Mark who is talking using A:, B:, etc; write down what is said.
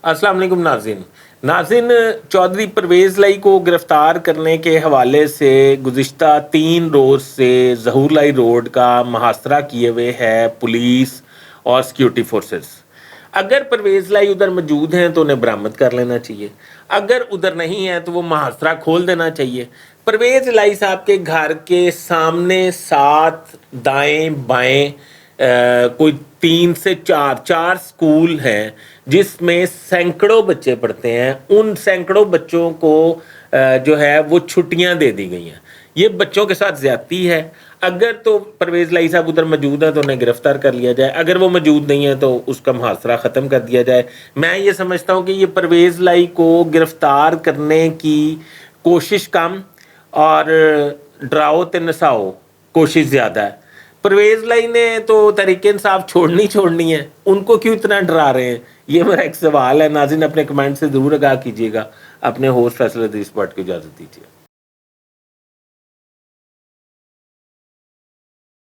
A: अस्सलाम वालेकुम नाज़रीन, चौधरी परवेज़ लाई को गिरफ़्तार करने के हवाले से गुज़िश्ता 3 रोज़ से ज़हूर लाई रोड का मुहासरा किए हुए है पुलिस और सिक्योरिटी फोर्सेस। अगर परवेज़ लाई उधर मौजूद हैं तो उन्हें बरामद कर लेना चाहिए, अगर उधर नहीं है तो वो मुहासरा खोल देना चाहिए। परवेज़ लाई साहब के घर के सामने 7 दाएं बाएं कोई 3 से 4 स्कूल हैं जिसमें सैकड़ों बच्चे पढ़ते हैं। उन सैकड़ों बच्चों को जो है वो छुट्टियां दे दी गई हैं। ये बच्चों के साथ ज्यादती है। अगर तो परवेज़ लाई साहब उधर मौजूद है तो उन्हें गिरफ्तार कर लिया जाए, अगर वो मौजूद नहीं है तो उसका मुहासरा ख़त्म कर दिया जाए। मैं ये समझता हूँ कि ये परवेज़ लाई को गिरफ्तार करने की कोशिश कम और डराओ ते नसाओ कोशिश ज़्यादा है। परवेज़ लाई ने तो तहरीक-ए-इंसाफ छोड़नी है, उनको क्यों इतना डरा रहे हैं? ये मेरा एक सवाल है। नाज़रीन अपने कमेंट से ज़रूर आगाह कीजिएगा। अपने होस्ट फैसल अदीस भट्ट को इजाज़त दीजिए।